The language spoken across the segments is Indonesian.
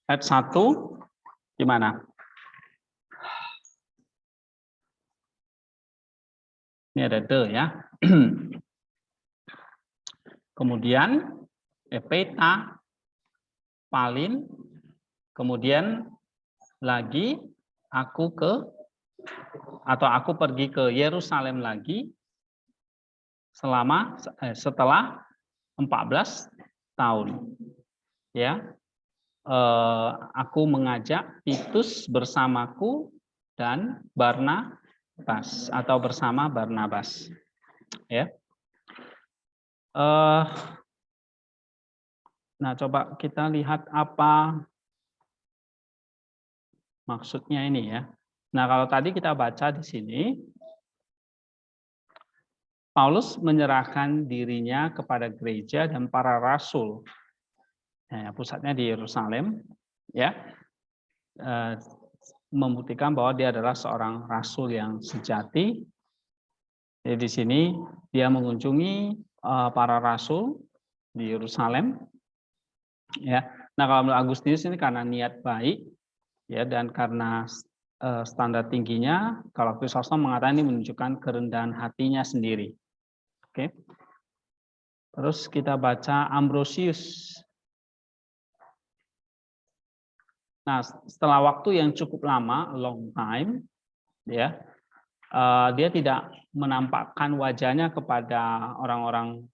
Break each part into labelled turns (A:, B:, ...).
A: ayat 1 gimana? Ini ada the ya. Kemudian peta, palin, kemudian lagi aku pergi ke Yerusalem lagi setelah 14 tahun. Ya. Aku mengajak Titus bersamaku dan Barnabas atau bersama Barnabas. Ya. Nah, coba kita lihat apa maksudnya ini ya. Nah, kalau tadi kita baca di sini, Paulus menyerahkan dirinya kepada gereja dan para rasul. Nah, pusatnya di Yerusalem, ya, membuktikan bahwa dia adalah seorang rasul yang sejati. Jadi di sini dia mengunjungi para rasul di Yerusalem. Ya, nah kalau menurut Agustinus ini karena niat baik, ya, dan karena standar tingginya, kalau Chrysostom mengatakan ini menunjukkan kerendahan hatinya sendiri. Oke. Terus kita baca Ambrosius. Nah, setelah waktu yang cukup lama, long time, ya, dia tidak menampakkan wajahnya kepada orang-orang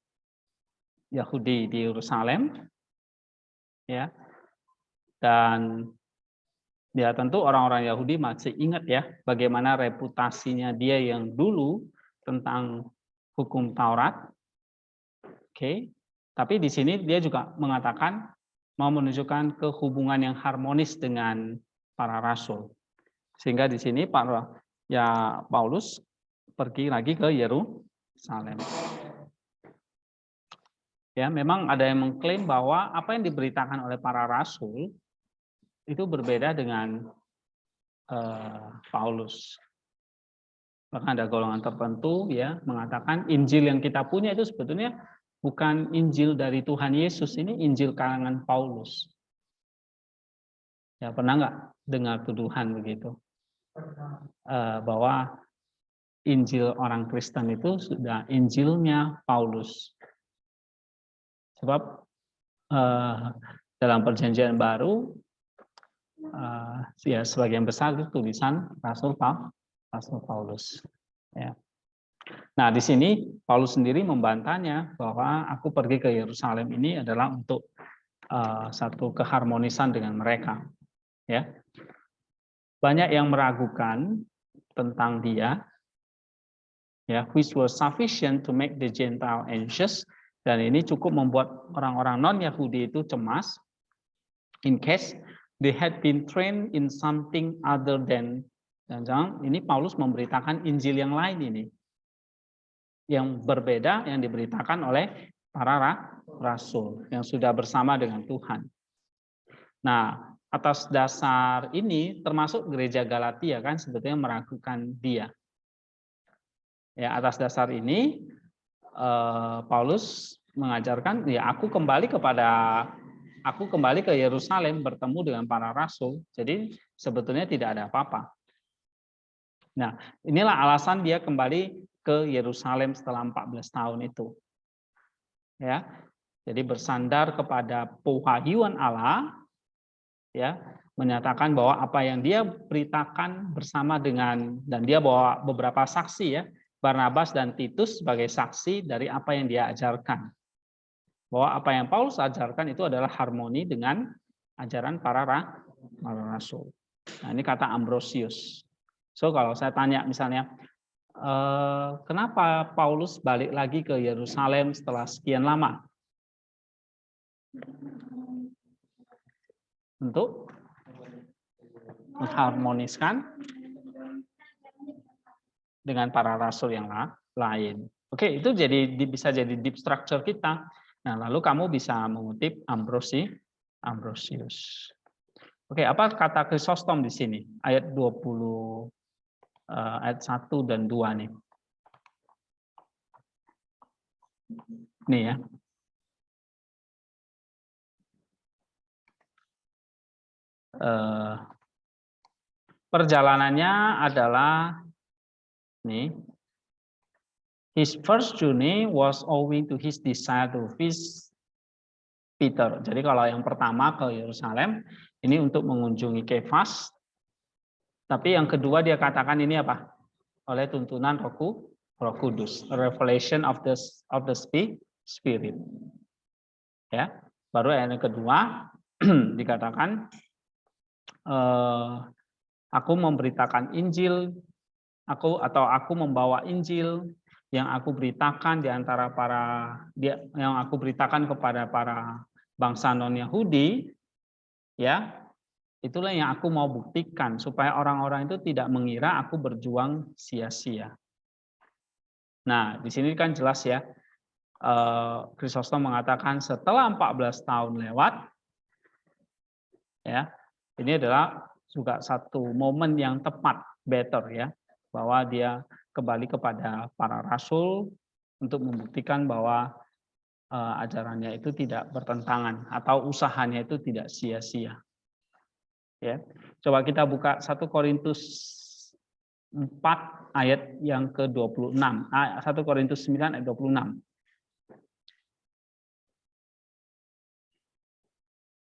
A: Yahudi di Yerusalem, ya, dan ya tentu orang-orang Yahudi masih ingat ya bagaimana reputasinya dia yang dulu tentang hukum Taurat. Oke. Tapi di sini dia juga mengatakan mau menunjukkan kehubungan yang harmonis dengan para rasul. Sehingga di sini Paulus pergi lagi ke Yerusalem. Ya, memang ada yang mengklaim bahwa apa yang diberitakan oleh para rasul itu berbeda dengan Paulus. Bahkan ada golongan tertentu ya mengatakan Injil yang kita punya itu sebetulnya bukan Injil dari Tuhan Yesus, ini Injil karangan Paulus. Ya, pernah nggak dengar tuduhan begitu? Bahwa Injil orang Kristen itu sudah Injilnya Paulus. Sebab dalam perjanjian baru ya sebagian besar itu tulisan Rasul Paulus. Ya. Nah, di sini Paulus sendiri membantahnya bahwa aku pergi ke Yerusalem ini adalah untuk satu keharmonisan dengan mereka. Ya, banyak yang meragukan tentang dia, ya, which was sufficient to make the Gentile anxious, dan ini cukup membuat orang-orang non-Yahudi itu cemas, in case they had been trained in something other than, dan jangan ini Paulus memberitakan Injil yang lain ini, yang berbeda yang diberitakan oleh para rasul yang sudah bersama dengan Tuhan. Nah, atas dasar ini termasuk gereja Galatia kan sebetulnya meragukan dia. Ya, atas dasar ini Paulus mengajarkan ya aku kembali ke Yerusalem bertemu dengan para rasul. Jadi sebetulnya tidak ada apa-apa. Nah, inilah alasan dia kembali ke Yerusalem setelah 14 tahun itu. Ya. Jadi bersandar kepada pewahyuan Allah, ya, menyatakan bahwa apa yang dia beritakan bersama dengan, dan dia bawa beberapa saksi ya, Barnabas dan Titus sebagai saksi dari apa yang dia ajarkan. Bahwa apa yang Paulus ajarkan itu adalah harmoni dengan ajaran para rasul. Nah, ini kata Ambrosius. So kalau saya tanya misalnya, kenapa Paulus balik lagi ke Yerusalem setelah sekian lama? Untuk mengharmoniskan dengan para rasul yang lain. Oke, itu bisa jadi deep structure kita. Nah, lalu kamu bisa mengutip Ambrosius. Oke, apa kata Chrysostom di sini? Ayat 20 ayat 1 dan 2 nih. Nih ya. perjalanannya adalah nih. His first journey was owing to his desire to visit Peter. Jadi kalau yang pertama ke Yerusalem ini untuk mengunjungi Kefas. Tapi yang kedua dia katakan ini apa? Oleh tuntunan Roh Kudus, a revelation of the Spirit. Ya, baru yang kedua dikatakan aku memberitakan Injil, aku membawa Injil yang aku beritakan kepada para bangsa non-Yahudi, ya, itulah yang aku mau buktikan supaya orang-orang itu tidak mengira aku berjuang sia-sia. Nah, di sini kan jelas ya, Chrysostom mengatakan setelah 14 tahun lewat, ya, ini adalah juga satu momen yang tepat, better ya, bahwa dia kembali kepada para rasul untuk membuktikan bahwa ajarannya itu tidak bertentangan atau usahanya itu tidak sia-sia. Ya, coba kita buka 1 Korintus 4 ayat yang ke-26. 1 Korintus 9 ayat 26.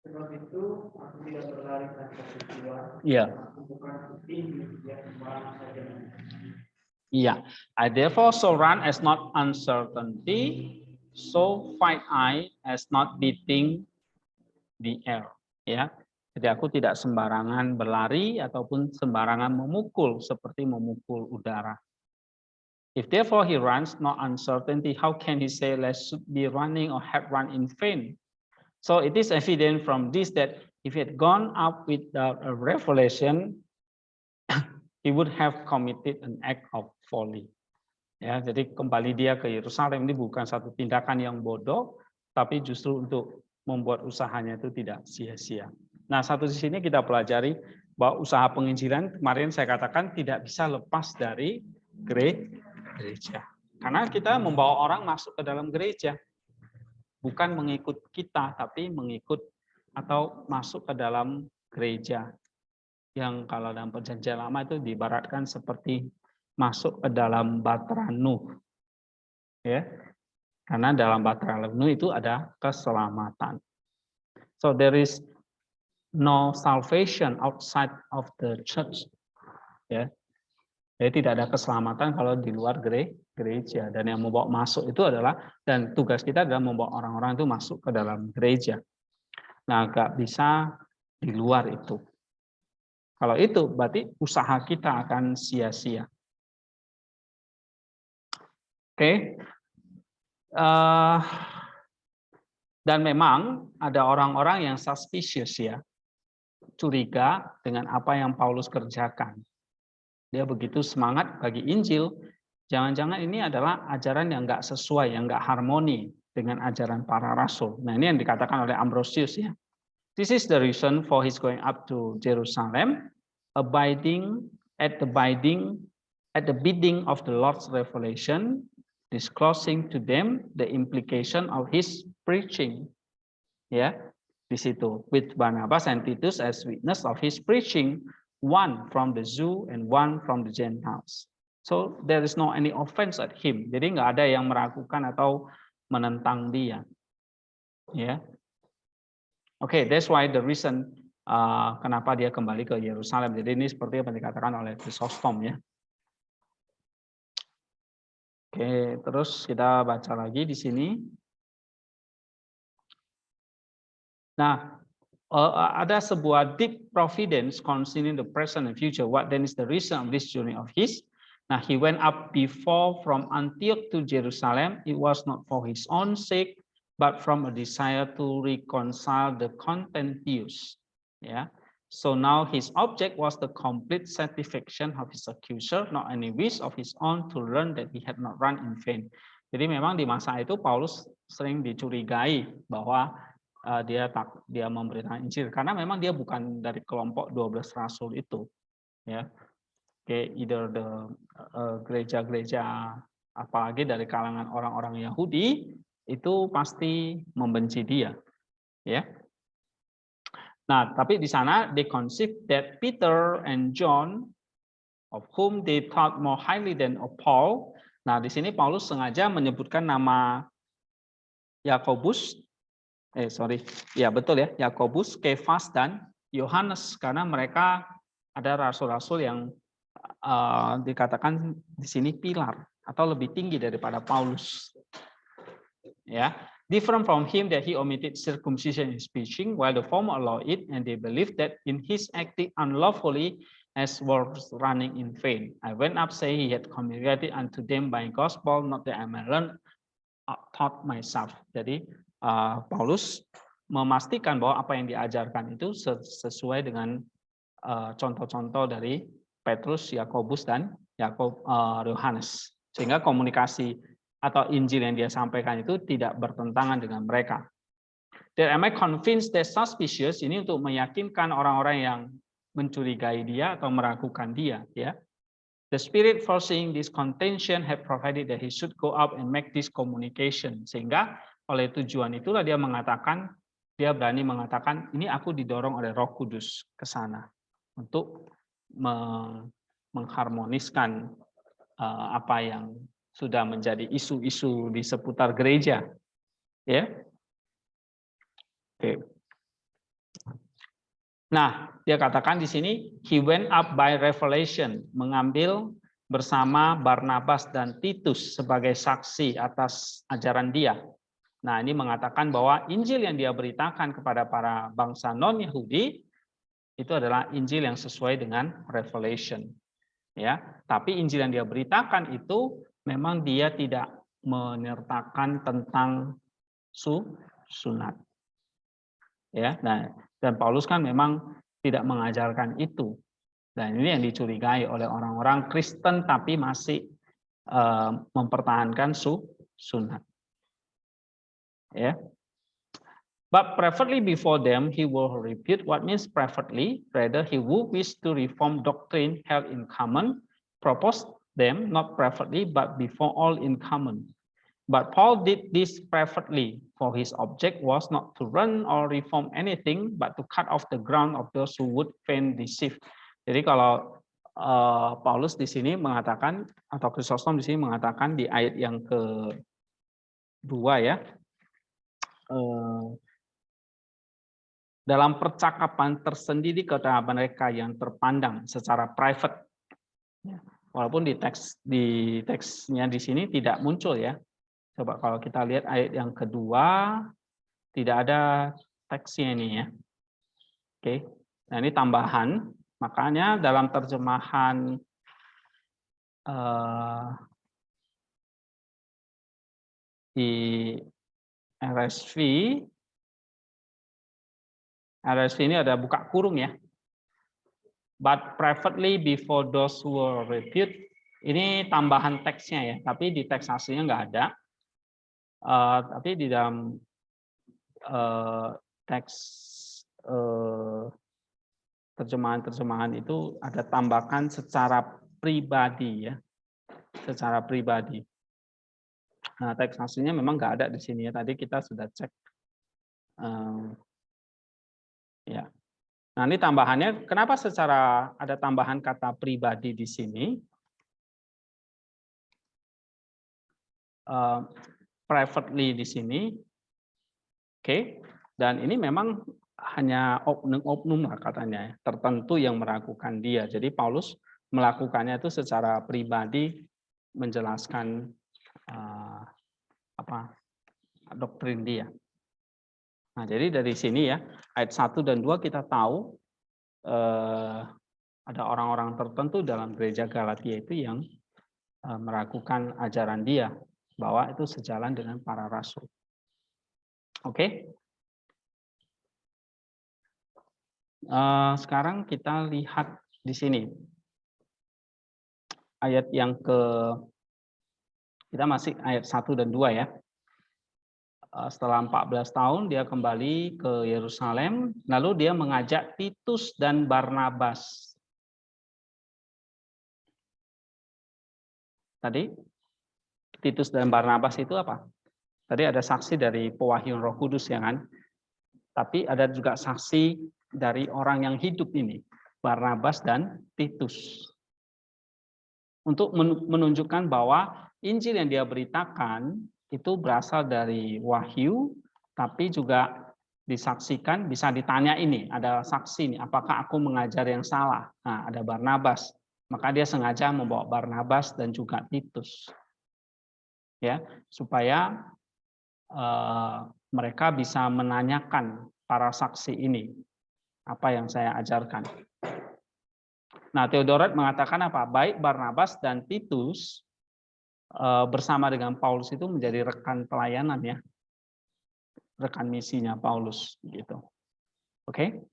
B: Sebab itu aku tidak berlari tanpa tujuan.
A: Iya.
B: Aku bukan tinggi yang sembarang saja.
A: Iya. I therefore so run as not uncertainty, so fight I as not beating the air. Ya. Jadi aku tidak sembarangan berlari ataupun sembarangan memukul seperti memukul udara. If therefore he runs not uncertainty, how can he say let's be running or have run in vain? So it is evident from this that if he had gone up without a revelation, he would have committed an act of folly. Ya, jadi kembali dia ke Yerusalem ini bukan satu tindakan yang bodoh, tapi justru untuk membuat usahanya itu tidak sia-sia. Nah, satu di sini kita pelajari bahwa usaha penginjilan kemarin saya katakan tidak bisa lepas dari gereja. Karena kita membawa orang masuk ke dalam gereja. Bukan mengikut kita, tapi mengikut atau masuk ke dalam gereja. Yang kalau dalam perjanjian lama itu diibaratkan seperti masuk ke dalam Bahtera Nuh. Ya. Karena dalam Bahtera Nuh itu ada keselamatan. So there is no salvation outside of the church. Ya. Jadi tidak ada keselamatan kalau di luar gereja. Dan yang membawa masuk itu adalah, dan tugas kita adalah membawa orang-orang itu masuk ke dalam gereja. Nah, nggak bisa di luar itu. Kalau itu berarti usaha kita akan sia-sia. Oke. Dan memang ada orang-orang yang suspicious ya. Curiga dengan apa yang Paulus kerjakan. Dia begitu semangat bagi Injil, jangan-jangan ini adalah ajaran yang nggak sesuai, yang nggak harmoni dengan ajaran para rasul. Nah, ini yang dikatakan oleh Ambrosius ya. This is the reason for his going up to Jerusalem, abiding at the bidding of the Lord's revelation, disclosing to them the implication of his preaching. Ya, di situ with Barnabas and Titus as witness of his preaching, one from the Jew and one from the Gentiles. So there is no any offense at him. Jadi nggak ada yang meragukan atau menentang dia. Ya. Oke, that's why the reason kenapa dia kembali ke Yerusalem. Jadi ini seperti yang dikatakan oleh Chrysostom ya. Oke, terus kita baca lagi di sini. Nah, ada sebuah deep providence concerning the present and future. What then is the reason of this journey of his? Nah, he went up before from Antioch to Jerusalem. It was not for his own sake, but from a desire to reconcile the contentious. Yeah. So now his object was the complete satisfaction of his accuser, not any wish of his own to learn that he had not run in vain. Jadi memang di masa itu Paulus sering dicurigai bahwa dia memberitakan Injil karena memang dia bukan dari kelompok 12 rasul itu. Ya. Okay, either the gereja-gereja apalagi dari kalangan orang-orang Yahudi itu pasti membenci dia, ya. Nah, tapi di sana they conceive that Peter and John, of whom they thought more highly than of Paul. Nah, di sini Paulus sengaja menyebutkan nama Yakobus, betul ya, Yakobus, Kefas dan Yohanes, karena mereka ada rasul-rasul yang dikatakan di sini pilar atau lebih tinggi daripada Paulus. Ya, different from him that he omitted circumcision in his preaching, while the former allow it, and they believed that in his acting unlawfully as was running in vain. I went up saying he had communicated unto them by gospel, not that I may learn taught myself. Jadi Paulus memastikan bahwa apa yang diajarkan itu sesuai dengan contoh-contoh dari Petrus, Yakobus dan Yohanes, sehingga komunikasi atau Injil yang dia sampaikan itu tidak bertentangan dengan mereka. That am I convinced that suspicious, ini untuk meyakinkan orang-orang yang mencurigai dia atau meragukan dia, ya. The Spirit foreseeing this contention have provided that he should go up and make this communication. Sehingga oleh tujuan itulah dia berani mengatakan, ini aku didorong oleh Roh Kudus ke sana untuk mengharmoniskan apa yang sudah menjadi isu-isu di seputar gereja, ya. Oke. Nah, dia katakan di sini, he went up by revelation, mengambil bersama Barnabas dan Titus sebagai saksi atas ajaran dia. Nah, ini mengatakan bahwa Injil yang dia beritakan kepada para bangsa non-Yahudi itu adalah Injil yang sesuai dengan revelation. Ya, tapi Injil yang dia beritakan itu memang dia tidak menyertakan tentang sunat. Ya, nah, dan Paulus kan memang tidak mengajarkan itu. Dan ini yang dicurigai oleh orang-orang Kristen tapi masih mempertahankan sunat. Ya. But preferably before them, he will repeat what means preferably. Rather, he would wish to reform doctrine held in common, propose them not preferably, but before all in common. But Paul did this preferably, for his object was not to run or reform anything, but to cut off the ground of those who would fain deceive. Jadi kalau Paulus di sini mengatakan, atau Chrysostom di sini mengatakan di ayat yang kedua ya, dalam percakapan tersendiri kepada mereka yang terpandang secara private. Walaupun di teksnya di sini tidak muncul ya. Coba kalau kita lihat ayat yang kedua, tidak ada teksnya ini ya. Oke, nah ini tambahan. Makanya dalam terjemahan di RSV ini ada buka kurung ya. But privately before those who were rebuked, ini tambahan teksnya ya, tapi di teks aslinya nggak ada. Tapi di dalam teks terjemahan itu ada tambahkan secara pribadi ya, secara pribadi. Nah, teks aslinya memang nggak ada di sini ya. Tadi kita sudah cek. Ya. Nah, ini tambahannya. Kenapa ada tambahan kata pribadi di sini? Privately di sini, oke. Dan ini memang hanya oknum-oknum lah katanya, tertentu yang meragukan dia. Jadi Paulus melakukannya itu secara pribadi, menjelaskan doktrin dia. Nah, jadi dari sini ya, ayat 1 dan 2 kita tahu ada orang-orang tertentu dalam gereja Galatia itu yang meragukan ajaran dia, bahwa itu sejalan dengan para rasul. Oke. Sekarang kita lihat di sini. Ayat yang kita masih ayat 1 dan 2 ya. Setelah 14 tahun dia kembali ke Yerusalem, lalu dia mengajak Titus dan Barnabas. Tadi Titus dan Barnabas itu apa? Tadi ada saksi dari pewahyuan Roh Kudus ya kan? Tapi ada juga saksi dari orang yang hidup ini, Barnabas dan Titus. Untuk menunjukkan bahwa Injil yang dia beritakan itu berasal dari wahyu, tapi juga disaksikan, bisa ditanya ini, ada saksi nih, apakah aku mengajar yang salah? Nah, ada Barnabas, maka dia sengaja membawa Barnabas dan juga Titus, ya, supaya mereka bisa menanyakan para saksi ini, apa yang saya ajarkan. Nah, Theodoret mengatakan apa? Baik Barnabas dan Titus bersama dengan Paulus itu menjadi rekan pelayanan, ya, rekan misinya Paulus, gitu. Oke.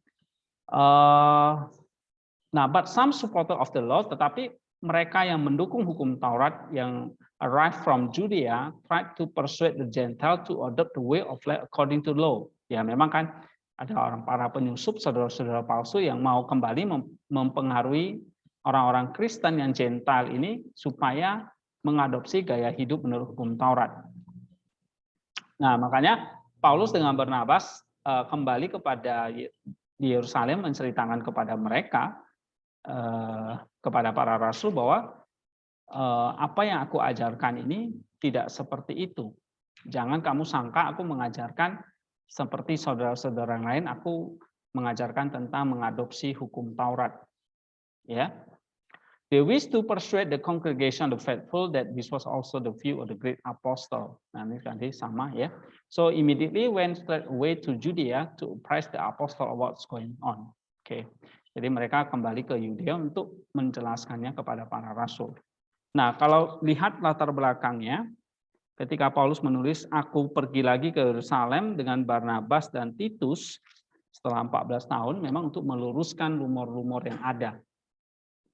A: Nah, but some supporter of the law, tetapi mereka yang mendukung hukum Taurat yang arrived from Judea tried to persuade the Gentile to adopt the way of life according to law. Ya, memang kan ada orang para penyusup, saudara-saudara palsu yang mau kembali mempengaruhi orang-orang Kristen yang Gentile ini supaya mengadopsi gaya hidup menurut hukum Taurat. Nah, makanya Paulus dengan Barnabas kembali kepada Yerusalem menceritakan kepada mereka, kepada para rasul, bahwa apa yang aku ajarkan ini tidak seperti itu. Jangan kamu sangka aku mengajarkan seperti saudara-saudara yang lain, aku mengajarkan tentang mengadopsi hukum Taurat. Ya. They wish to persuade the congregation of the faithful that this was also the view of the great apostle. Nah, ini nanti sama, ya. So immediately went straight away to Judea to apprise the apostle of what's going on. Oke. Jadi mereka kembali ke Yudea untuk menjelaskannya kepada para rasul. Nah, kalau lihat latar belakangnya, ketika Paulus menulis, aku pergi lagi ke Yerusalem dengan Barnabas dan Titus setelah 14 tahun, memang untuk meluruskan rumor-rumor yang ada.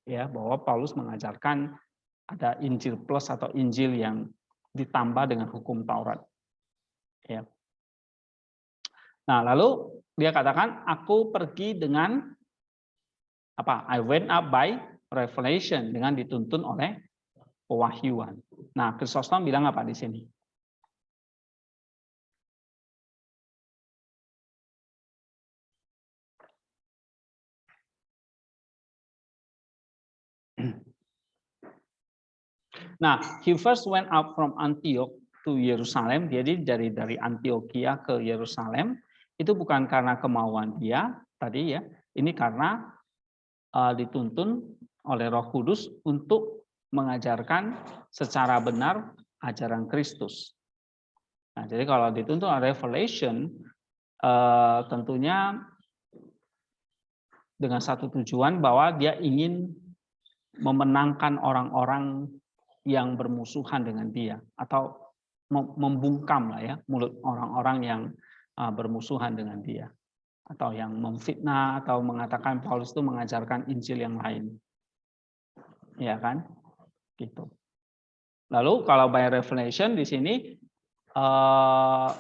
A: Ya, bahwa Paulus mengajarkan ada Injil plus atau Injil yang ditambah dengan hukum Taurat. Ya. Nah, lalu dia katakan, aku pergi dengan apa? I went up by revelation, dengan dituntun oleh pewahyuan. Nah, Chrysostom bilang apa di sini? Nah, he first went up from Antioch to Yerusalem. Jadi dari Antioquia ke Yerusalem itu bukan karena kemauan dia tadi, ya. Ini karena dituntun oleh Roh Kudus untuk mengajarkan secara benar ajaran Kristus. Nah, jadi kalau dituntun oleh revelation, tentunya dengan satu tujuan bahwa dia ingin memenangkan orang-orang yang bermusuhan dengan dia, atau membungkam lah, ya, mulut orang-orang yang bermusuhan dengan dia, atau yang memfitnah atau mengatakan Paulus itu mengajarkan Injil yang lain, ya kan, gitu. Lalu kalau by revelation di sini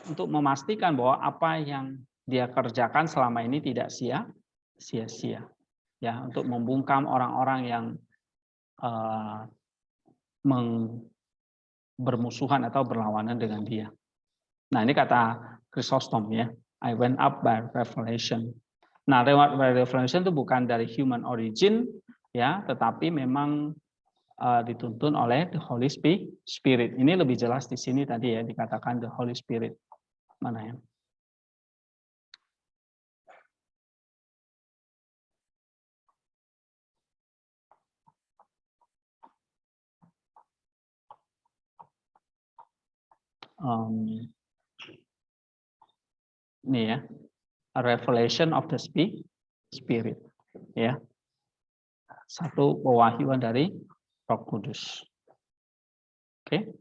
A: untuk memastikan bahwa apa yang dia kerjakan selama ini tidak sia-sia, ya, untuk membungkam orang-orang yang bermusuhan atau berlawanan dengan dia. Nah, ini kata Chrysostom, ya, I went up by revelation. Nah, lewat by revelation itu bukan dari human origin, ya, tetapi memang dituntun oleh the Holy Spirit. Ini lebih jelas di sini tadi, ya, dikatakan the Holy Spirit. Mana ya? Ini, ya, a revelation of the Spirit, ya, satu pewahyuan dari Roh Kudus. Oke.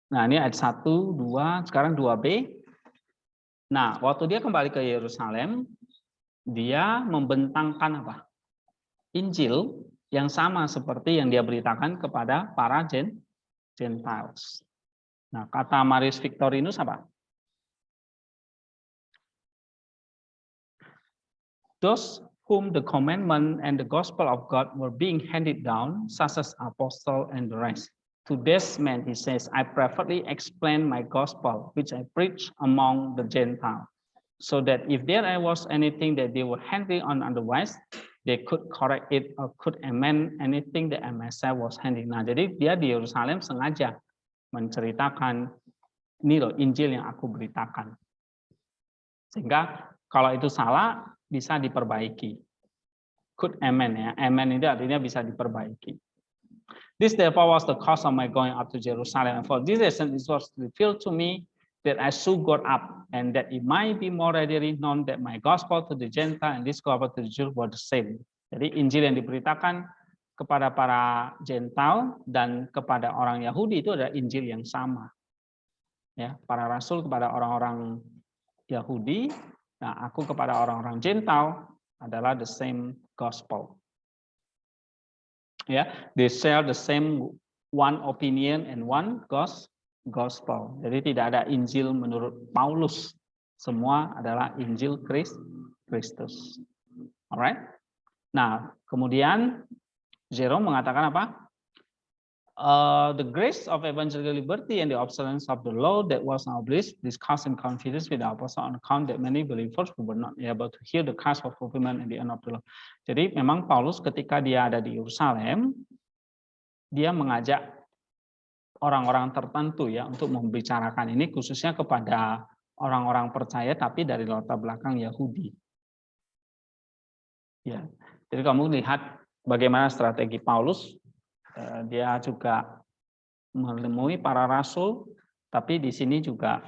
A: Nah, ini ayat 1, 2, sekarang 2b. Nah, waktu dia kembali ke Yerusalem, dia membentangkan apa? Injil yang sama seperti yang dia beritakan kepada para Gentiles. Nah, kata Marius Victorinus apa? Those whom the commandment and the gospel of God were being handed down, such as apostle and the rest. To this man, he says, I preferably explain my gospel, which I preach among the Gentiles, so that if there was anything that they were handling on otherwise, they could correct it or could amend anything that myself was handling. Nah, jadi dia di Yerusalem sengaja menceritakan ini loh Injil yang aku beritakan. Sehingga kalau itu salah bisa diperbaiki. Could amend ya. Amend itu artinya bisa diperbaiki. This therefore was the cause of my going up to Jerusalem. And for this reason it was revealed to me that I should go up, and that it might be more readily known that my gospel to the Gentile and this gospel to the Jews were the same. Jadi Injil yang diberitakan kepada para Gentile dan kepada orang Yahudi itu adalah Injil yang sama. Ya, para rasul kepada orang-orang Yahudi, nah aku kepada orang-orang Gentile adalah the same gospel. Ya, they share the same one opinion and one gospel. Jadi tidak ada Injil menurut Paulus, semua adalah Injil Kristus. Alright. Nah, kemudian Jerome mengatakan apa? The grace of evangelical liberty and the observance of the law that was now discussed in confidence with the apostle on account that many believers who were not able to hear the cast of fulfillment and the end of the law. Jadi memang Paulus ketika dia ada di Yerusalem, dia mengajak orang-orang tertentu ya untuk membicarakan ini khususnya kepada orang-orang percaya tapi dari latar belakang Yahudi. Ya, jadi kamu lihat bagaimana strategi Paulus. Dia juga menemui para rasul, tapi di sini juga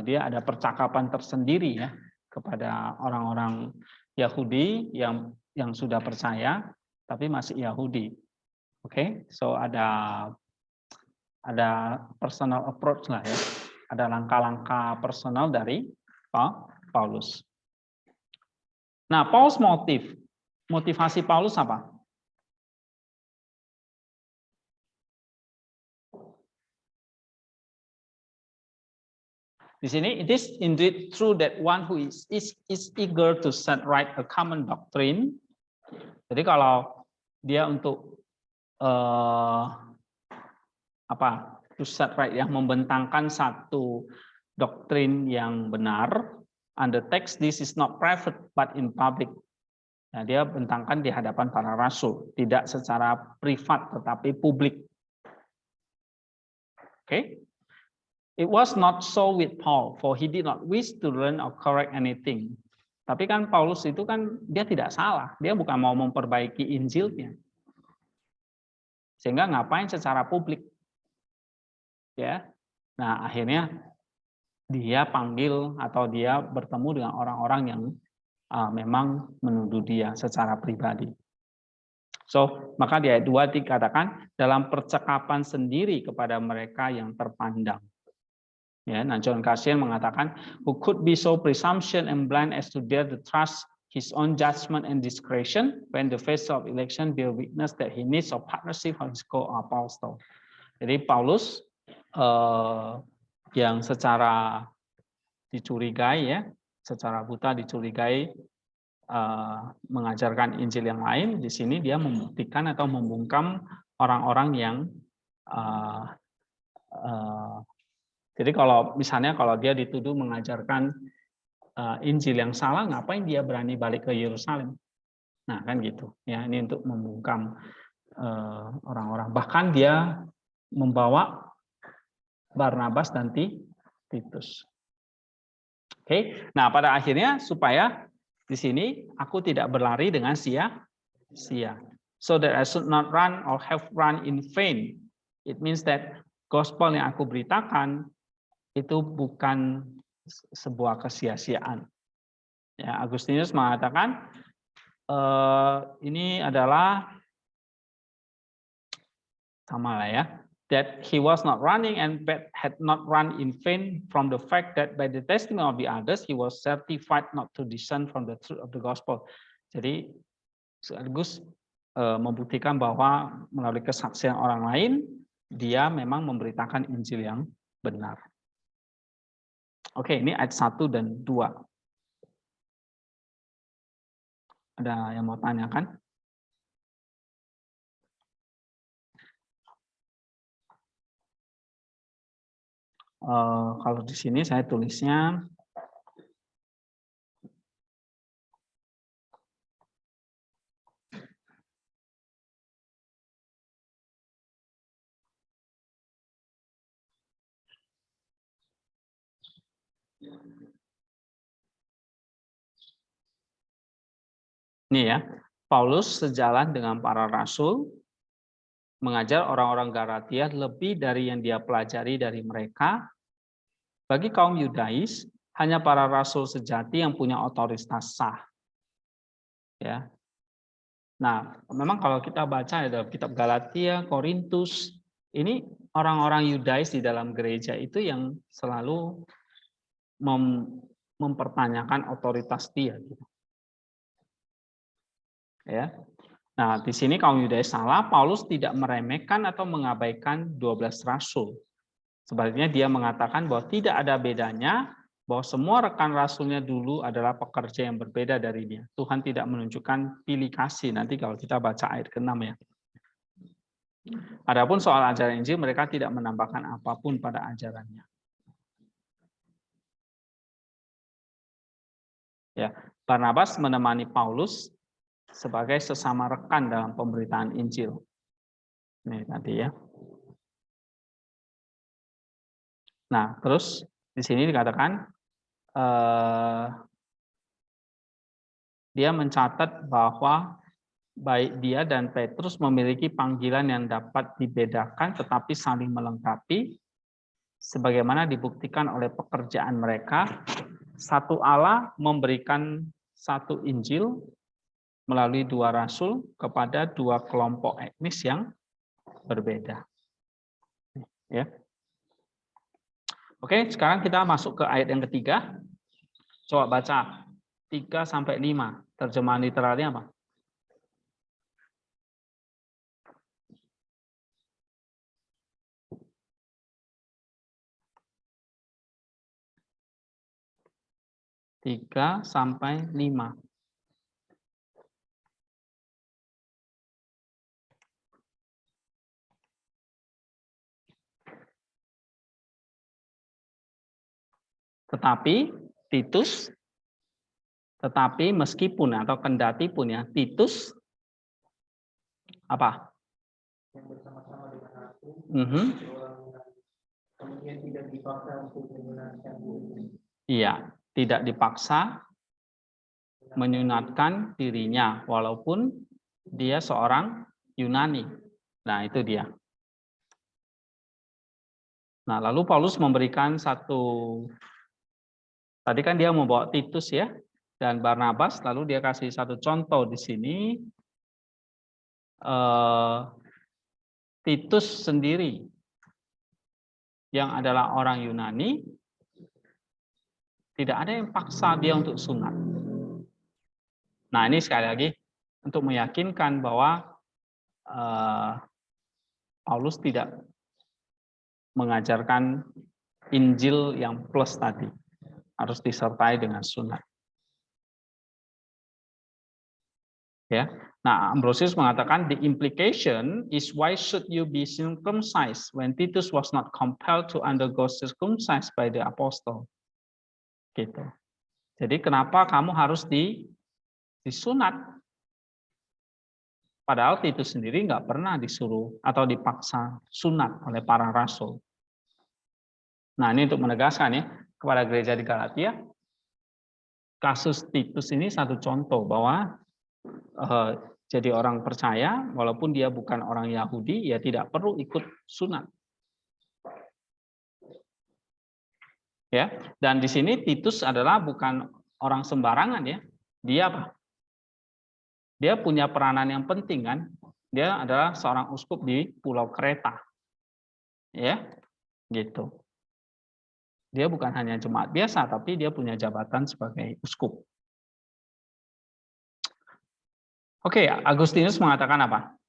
A: dia ada percakapan tersendiri ya kepada orang-orang Yahudi yang sudah percaya tapi masih Yahudi. Oke, so ada personal approach lah ya, ada langkah-langkah personal dari Paulus. Nah, Paulus motivasi Paulus apa? Di sini, it is indeed true that one who is eager to set right a common doctrine. Jadi kalau dia untuk to set right yang membentangkan satu doktrin yang benar, under text this is not private but in public. Nah, dia bentangkan di hadapan para rasul, tidak secara privat tetapi publik. Oke. It was not so with Paul, for he did not wish to learn or correct anything. Tapi kan Paulus itu kan dia tidak salah, dia bukan mau memperbaiki Injilnya. Sehingga ngapain secara publik? Ya. Nah, akhirnya dia panggil atau dia bertemu dengan orang-orang yang memang menuduh dia secara pribadi. So, maka di ayat 2 dikatakan dalam percakapan sendiri kepada mereka yang terpandang. Ya, nah John Cassian mengatakan, who could be so presumption and blind as to dare to trust his own judgment and discretion when the face of election bear witness that he needs a partnership of his co-apostle. Jadi Paulus yang secara dicurigai ya, secara buta dicurigai mengajarkan Injil yang lain, di sini dia membuktikan atau membungkam orang-orang yang jadi kalau misalnya kalau dia dituduh mengajarkan Injil yang salah, ngapain dia berani balik ke Yerusalem? Nah kan gitu. Ya ini untuk membungkam orang-orang. Bahkan dia membawa Barnabas dan Titus. Oke. Nah pada akhirnya supaya di sini aku tidak berlari dengan sia-sia. So that I should not run or have run in vain. It means that gospel yang aku beritakan itu bukan sebuah kesia-siaan. Ya, Agustinus mengatakan ini adalah sama lah ya, that he was not running and had not run in vain from the fact that by the testimony of the others he was certified not to discern from the truth of the gospel. Jadi sekaligus membuktikan bahwa melalui kesaksian orang lain dia memang memberitakan Injil yang benar. Oke, ini ayat 1 dan 2. Ada yang mau tanyakan? Kalau di sini saya tulisnya ini ya, Paulus sejalan dengan para rasul mengajar orang-orang Galatia lebih dari yang dia pelajari dari mereka. Bagi kaum Yudais, hanya para rasul sejati yang punya otoritas sah. Ya. Nah, memang kalau kita baca dalam kitab Galatia, Korintus, ini orang-orang Yudais di dalam gereja itu yang selalu mempertanyakan otoritas dia. Ya. Nah, di sini kaum Yudais salah, Paulus tidak meremehkan atau mengabaikan 12 rasul. Sebaliknya dia mengatakan bahwa tidak ada bedanya, bahwa semua rekan rasulnya dulu adalah pekerja yang berbeda dari dia. Tuhan tidak menunjukkan pilih kasih, nanti kalau kita baca ayat ke-6 ya. Adapun soal ajaran Injil, mereka tidak menambahkan apapun pada ajarannya. Ya, Barnabas menemani Paulus sebagai sesama rekan dalam pemberitaan Injil. Ini tadi ya. Nah, terus di sini dikatakan dia mencatat bahwa baik dia dan Petrus memiliki panggilan yang dapat dibedakan tetapi saling melengkapi, sebagaimana dibuktikan oleh pekerjaan mereka. Satu Allah memberikan satu Injil melalui dua rasul kepada dua kelompok etnis yang berbeda. Ya. Oke, sekarang kita masuk ke ayat yang ketiga. Coba baca 3-5. Terjemahan literalnya apa? Tiga sampai 5. Tetapi Titus, tetapi meskipun atau kendati pun ya, Titus apa?
B: Yang bersama-sama dengan aku, kemudian tidak dipaksa untuk menyunatkan dirinya.
A: Iya, tidak dipaksa menyunatkan dirinya, walaupun dia seorang Yunani. Nah, itu dia. Nah, lalu Paulus memberikan tadi kan dia membawa Titus ya, dan Barnabas, lalu dia kasih satu contoh di sini. Titus sendiri yang adalah orang Yunani, tidak ada yang paksa dia untuk sunat. Nah, ini sekali lagi untuk meyakinkan bahwa Paulus tidak mengajarkan Injil yang plus tadi, harus disertai dengan sunat. Ya. Nah, Ambrosius mengatakan the implication is why should you be circumcised when Titus was not compelled to undergo circumcised by the apostle. Gitu. Jadi kenapa kamu harus disunat? Padahal Titus sendiri nggak pernah disuruh atau dipaksa sunat oleh para rasul. Nah, ini untuk menegaskan ya kepada gereja di Galatia, kasus Titus ini satu contoh bahwa jadi orang percaya, walaupun dia bukan orang Yahudi, ya tidak perlu ikut sunat. Ya, dan di sini Titus adalah bukan orang sembarangan ya. Dia apa? Dia punya peranan yang penting kan. Dia adalah seorang uskup di Pulau Kreta. Ya, gitu. Dia bukan hanya jemaat biasa, tapi dia punya jabatan sebagai uskup. Oke, Agustinus mengatakan apa?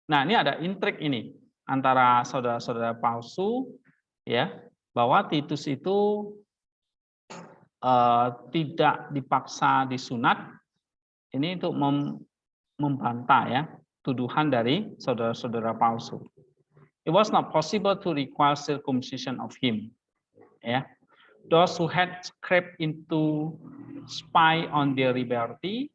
A: Nah, ini ada intrik ini antara saudara-saudara palsu, ya, bahwa Titus itu tidak dipaksa disunat. Ini untuk membantah ya tuduhan dari saudara-saudara palsu. It was not possible to require circumcision of him. Yeah. Those who had crept into spy on their liberty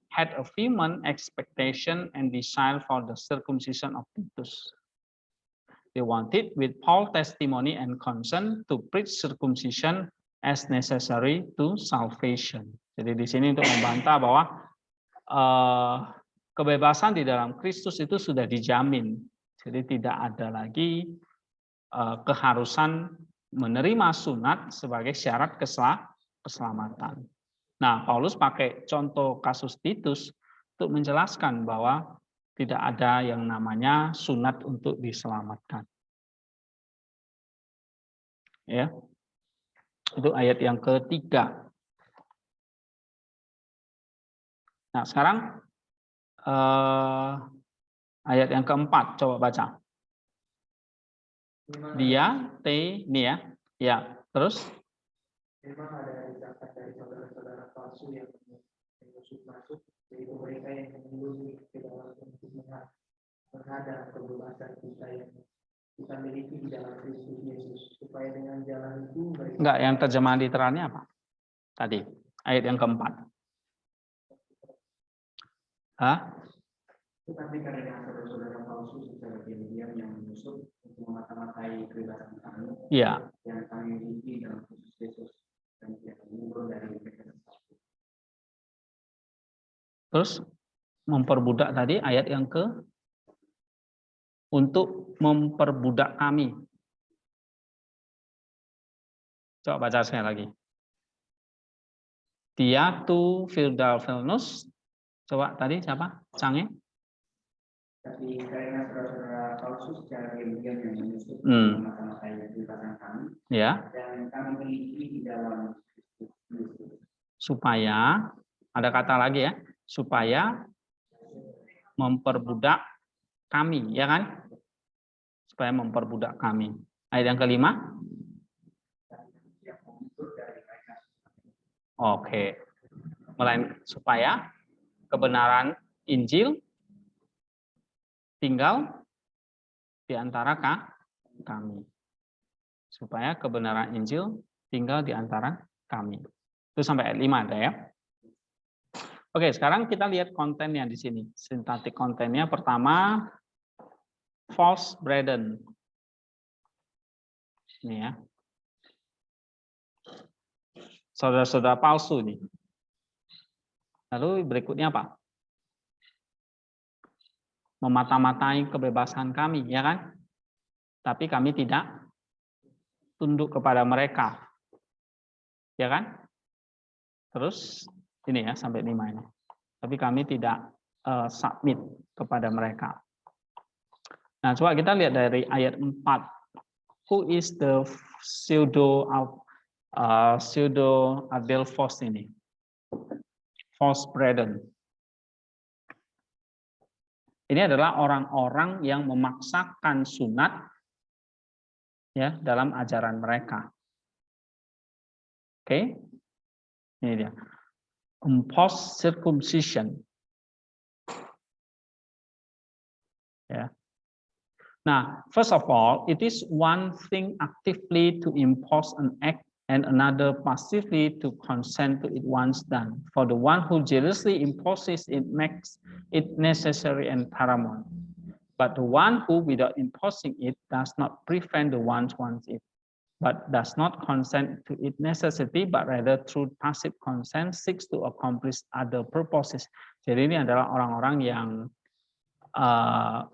A: had a vehement expectation and desire for the circumcision of Titus. They wanted, with Paul's testimony and consent, to preach circumcision as necessary to salvation. Jadi di sini untuk membantah bahwa kebebasan di dalam Kristus itu sudah dijamin. Jadi tidak ada lagi keharusan menerima sunat sebagai syarat keselamatan. Nah, Paulus pakai contoh kasus Titus untuk menjelaskan bahwa tidak ada yang namanya sunat untuk diselamatkan. Ya, itu ayat yang ketiga. Nah, sekarang ayat yang keempat, coba baca. Dia, ini ya. Ya, terus?
B: Memang ada desakan dari saudara-saudara palsu yang masuk, yaitu mereka yang menyembunyi ke dalam untuk menghadang kebebasan kita yang kita miliki di dalam Kristus Yesus, supaya dengan jalan itu mereka...
A: Enggak, yang terjemahan literalnya apa? Tadi, ayat yang keempat.
B: Tetapi karena saudara-saudara palsu secara diam-diam yang menusuk untuk memata-matai kebebasan kami,
A: ya,
B: yang kami miliki dalam Kristus Yesus, dan yang menurun dari mereka.
A: Terus memperbudak tadi ayat yang ke untuk memperbudak kami. Coba baca sekali lagi. Dia tu Philadelphus. Coba tadi siapa? Cange?
B: Tapi karena saudara-saudara palsu secara diam-diam yang menusuk memata-matai kebebasan kami,
A: ya,
B: dan kami miliki di dalam Kristus Yesus.
A: Supaya, ada kata lagi ya, supaya memperbudak kami, ya kan? Supaya memperbudak kami. Ayat yang kelima. Oke. Melainkan supaya kebenaran Injil tinggal di antara kami. Supaya kebenaran Injil tinggal di antara kami. Itu sampai ayat 5 ada ya. Oke, sekarang kita lihat kontennya di sini. Sintaktik kontennya pertama, false brethren. Ini ya. Saudara-saudara palsu nih. Lalu berikutnya apa? Memata-matai kebebasan kami, ya kan? Tapi kami tidak tunduk kepada mereka. Ya kan? Terus ini ya sampai 5 ini. Tapi kami tidak submit kepada mereka. Nah, coba kita lihat dari ayat 4. Who is the pseudo adelphos ini? False brethren. Ini adalah orang-orang yang memaksakan sunat ya dalam ajaran mereka. Oke. Ini dia. Imposed circumcision. Ya. Nah, first of all, it is one thing actively to impose an act and another passively to consent to it once done. For the one who jealously imposes it makes it necessary and paramount. But the one who, without imposing it, does not prevent the one who wants it, but does not consent to its necessity, but rather through passive consent seeks to accomplish other purposes. Jadi ini adalah orang-orang yang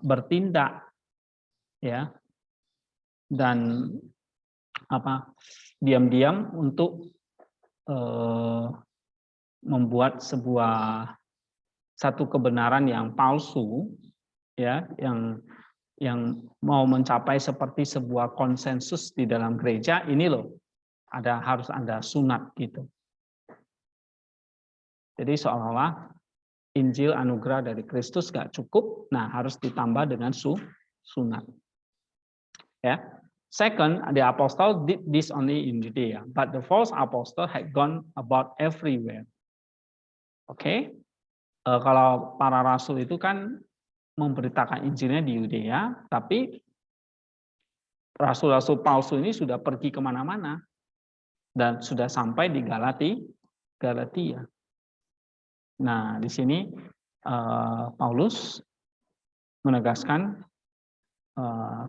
A: bertindak ya dan diam-diam untuk membuat satu kebenaran yang palsu ya yang mau mencapai seperti sebuah konsensus di dalam gereja. Ini loh harus ada sunat gitu. Jadi seolah-olah Injil anugerah dari Kristus gak cukup, nah harus ditambah dengan sunat. Ya. Second, the apostle did this only in Judea, but the false apostle had gone about everywhere. Oke, kalau para rasul itu kan memberitakan Injilnya di Yudea, tapi rasul-rasul palsu ini sudah pergi kemana-mana dan sudah sampai di Galatia. Nah, di sini Paulus menegaskan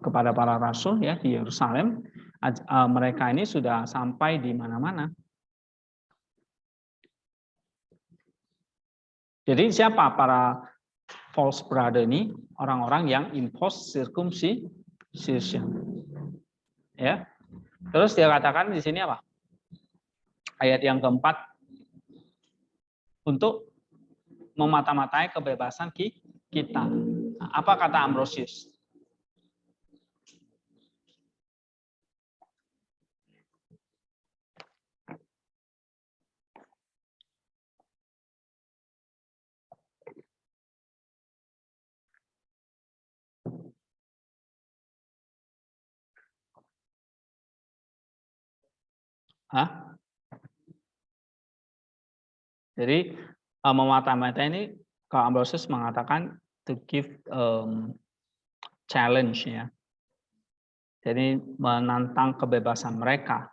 A: kepada para rasul ya di Yerusalem, mereka ini sudah sampai di mana-mana. Jadi siapa para false brother ini? Orang-orang yang impose circumcision. Ya. Terus dia katakan di sini apa? Ayat yang keempat, untuk memata-matai kebebasan kita. Apa kata Ambrosius? Hah? Jadi memata-matai ini kalau Ambrosius mengatakan to give challenge ya. Jadi menantang kebebasan mereka.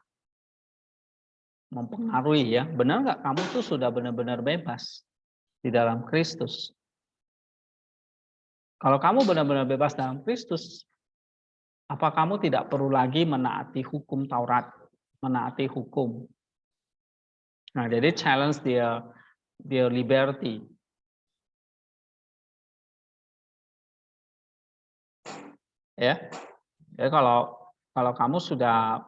A: Mempengaruhi ya. Benar nggak kamu tuh sudah benar-benar bebas di dalam Kristus? Kalau kamu benar-benar bebas dalam Kristus, apa kamu tidak perlu lagi menaati hukum Taurat, menaati hukum? Nah, jadi challenge their liberty. Ya. Jadi kalau kamu sudah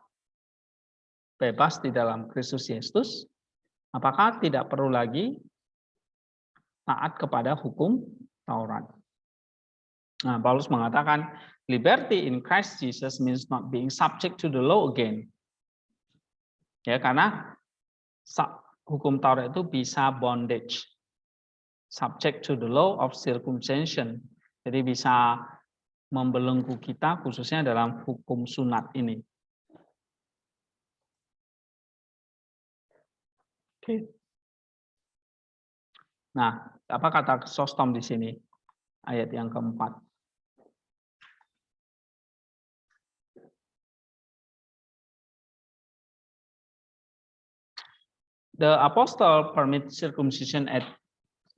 A: bebas di dalam Kristus Yesus, apakah tidak perlu lagi taat kepada hukum Taurat? Nah, Paulus mengatakan liberty in Christ Jesus means not being subject to the law again. Ya, karena hukum Taurat itu bisa bondage, subject to the law of circumcision. Jadi bisa membelenggu kita khususnya dalam hukum sunat ini. Oke. Nah, apa kata Chrysostom di sini? Ayat yang keempat. The apostle permit circumcision at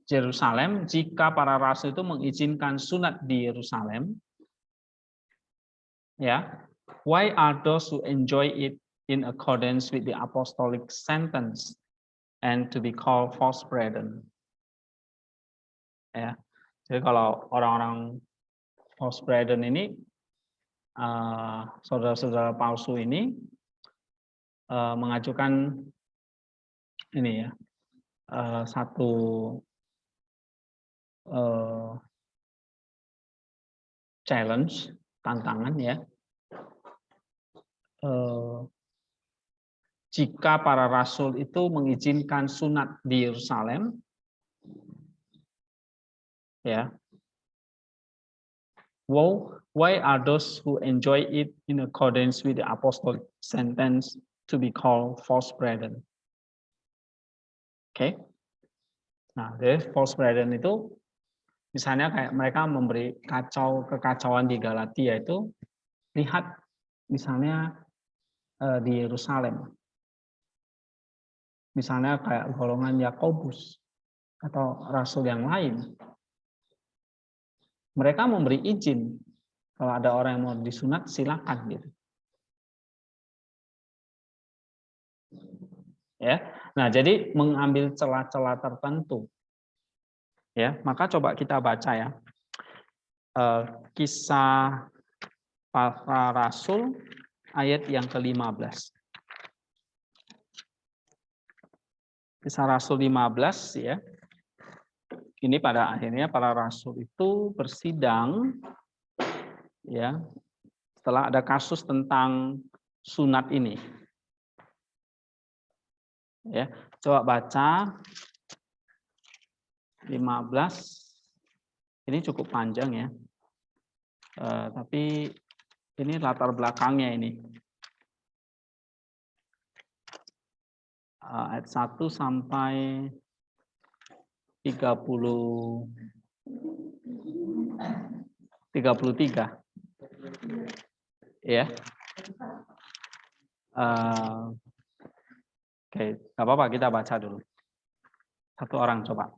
A: Jerusalem jika para rasul itu mengizinkan sunat di Yerusalem. Ya, why are those who enjoy it in accordance with the apostolic sentence and to be called false brethren? Ya, jadi kalau orang-orang false brethren ini, saudara-saudara palsu ini mengajukan ini ya, satu challenge, tantangan ya. Jika para rasul itu mengizinkan sunat di Yerusalem, ya, why are those who enjoy it in accordance with the apostolic sentence to be called false brethren? Oke. Nah, jadi false brethren itu misalnya kayak mereka memberi kekacauan di Galatia itu, lihat misalnya di Yerusalem. Misalnya kayak golongan Yakobus atau rasul yang lain. Mereka memberi izin kalau ada orang yang mau disunat silakan gitu. Ya. Nah, jadi mengambil celah-celah tertentu. Ya, maka coba kita baca ya. Kisah para rasul ayat yang ke-15. Kisah Rasul 15 ya. Ini pada akhirnya para rasul itu bersidang ya setelah ada kasus tentang sunat ini. Ya, coba baca 15. Ini cukup panjang ya. Tapi ini latar belakangnya ini. Ayat 1 sampai 33. Ya. Oke, nggak apa-apa, kita baca dulu. Satu orang coba.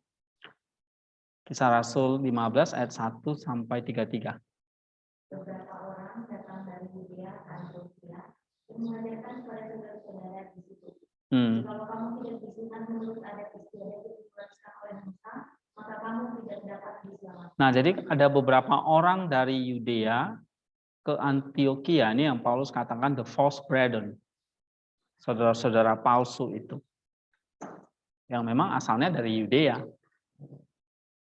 A: Kisah Rasul 15 ayat 1 sampai 33.
C: Beberapa orang datang dari Yudea, Antioquia, dan mengajarkan kepada saudara-saudara di situ. Jika kamu tidak disuruh menurut adat istiadat yang dituliskan oleh Musa, maka kamu tidak dapat diselamatkan.
A: Nah, jadi ada beberapa orang dari Yudea ke Antioquia, ini yang Paulus katakan the false brethren, saudara-saudara palsu itu, yang memang asalnya dari Yudea.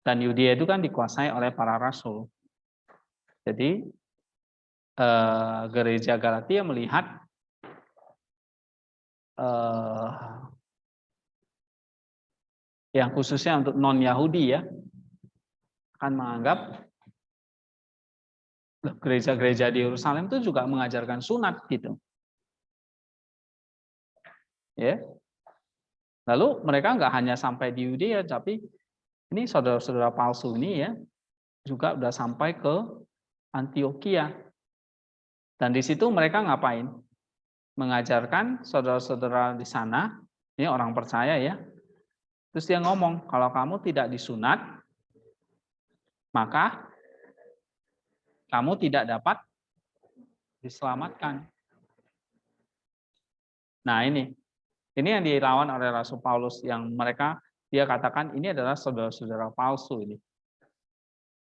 A: Dan Yudea itu kan dikuasai oleh para rasul. Jadi gereja Galatia melihat yang khususnya untuk non-Yahudi ya, akan menganggap gereja-gereja di Yerusalem itu juga mengajarkan sunat gitu. Ya. Lalu mereka nggak hanya sampai di Yudea, tapi ini saudara-saudara palsu ini ya juga udah sampai ke Antioquia. Dan di situ mereka ngapain? Mengajarkan saudara-saudara di sana, ini orang percaya ya. Terus dia ngomong, kalau kamu tidak disunat, maka kamu tidak dapat diselamatkan. Nah ini yang dilawan oleh Rasul Paulus yang dia katakan ini adalah saudara-saudara palsu ini.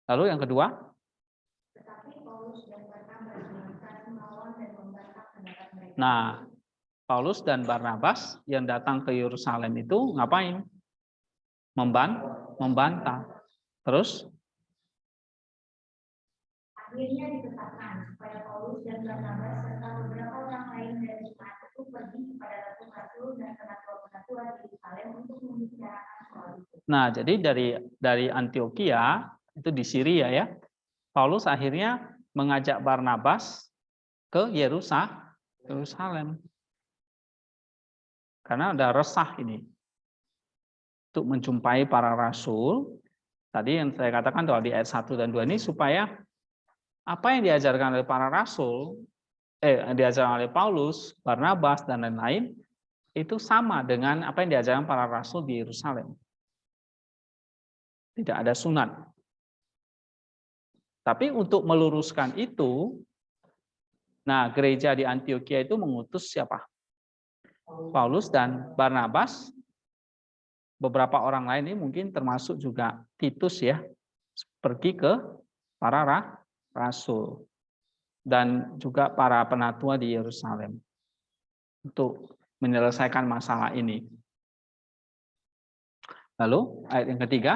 A: Lalu yang kedua, nah, Paulus dan Barnabas yang datang ke Yerusalem itu ngapain? Membantah. Terus?
C: Akhirnya ditetapkan supaya Paulus dan Barnabas serta beberapa orang lain dari jemaat itu pergi kepada rasul-rasul dan penatua-penatua di Yerusalem untuk membicarakan soal itu. Nah,
A: jadi dari Antioquia itu di Syria ya, Paulus akhirnya mengajak Barnabas ke Yerusalem. Karena ada resah ini untuk menjumpai para rasul. Tadi yang saya katakan bahwa di ayat 1 dan 2 ini supaya apa yang diajarkan oleh para rasul, diajarkan oleh Paulus, Barnabas dan lain-lain itu sama dengan apa yang diajarkan para rasul di Yerusalem. Tidak ada sunat. Tapi untuk meluruskan itu, nah gereja di Antioquia itu mengutus siapa? Paulus dan Barnabas. Beberapa orang lain ini mungkin termasuk juga Titus ya, pergi ke para rasul dan juga para penatua di Yerusalem untuk menyelesaikan masalah ini. Lalu ayat yang ketiga,